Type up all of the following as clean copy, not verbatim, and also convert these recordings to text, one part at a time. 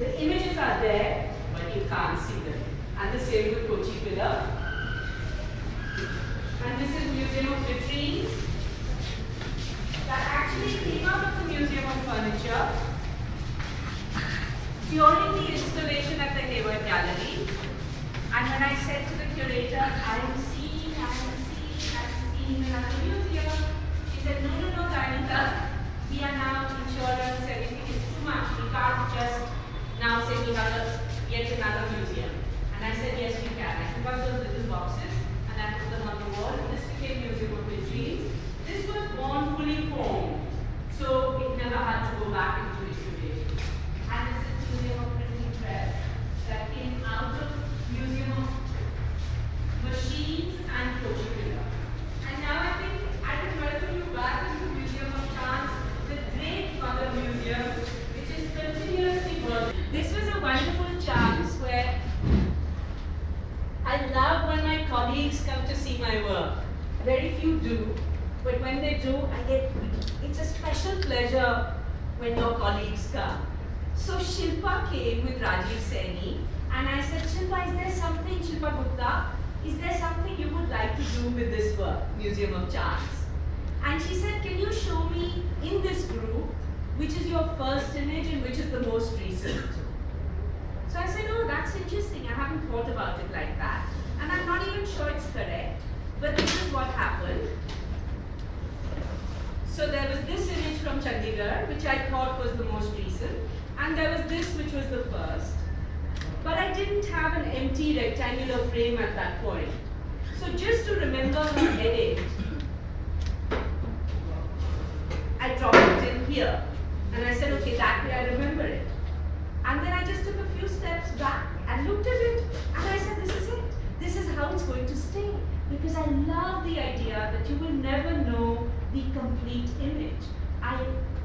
The images are there, but you can't see them. And the same with Kochi Pillar. And this is Museum of Vitrines. That actually came out of the Museum of Furniture during the installation at the Hayward Gallery. And when I said to the curator, I'm seeing another museum, she said, no, Dayanita, we are now insurance, everything is too much. We can't just now say we have yet another museum. And I said, yes, we can. I took out those little boxes and I put them on the wall. This became Museum of Vitrines. This was born fully formed, so it never had to go back into liquidation. And this is Museum of Printing Press that came out of Museum of Machines and Kochi Pillar. And now I think I can welcome you back into Museum of Chance, the great mother museum, which is continuously growing. This was a wonderful chance where I love when my colleagues come to see my work. Very few do, but when they do, it's a special pleasure when your colleagues come. So Shilpa came with Rajiv Saini, and I said, Shilpa, is there something, Shilpa Gupta, is there something you would like to do with this work, Museum of Chance? And she said, can you show me in this group, which is your first image and which is the most recent? So I said, oh, that's interesting. I haven't thought about it like that. And I'm not even sure it's correct, but this is what happened. So there was this image from Chandigarh, which I thought was the most recent, and there was this, which was the first. But I didn't have an empty rectangular frame at that point. So just to remember her edit, I dropped it in here. And I said, okay, that way I remember it. And then I just took a few steps back and looked at it, and I said, this is it. This is how it's going to stay. Because I love the idea that you will never know the complete image.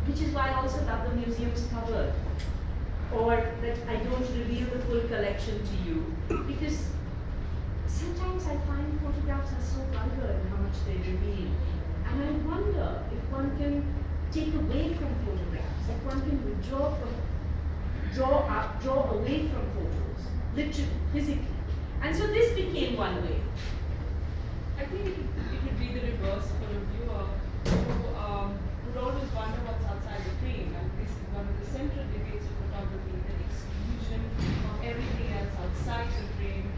Which is why I also love the museum's cover. Or that I don't reveal the full collection to you. Because sometimes I find photographs are so vulgar in how much they reveal. And I wonder if one can take away from photographs, if one can draw away from photos, literally, physically. And so this became one way. I think it would be the reverse for a viewer who would always wonder what's outside the frame. And this is one of the central debates of photography, the exclusion of everything else outside the frame,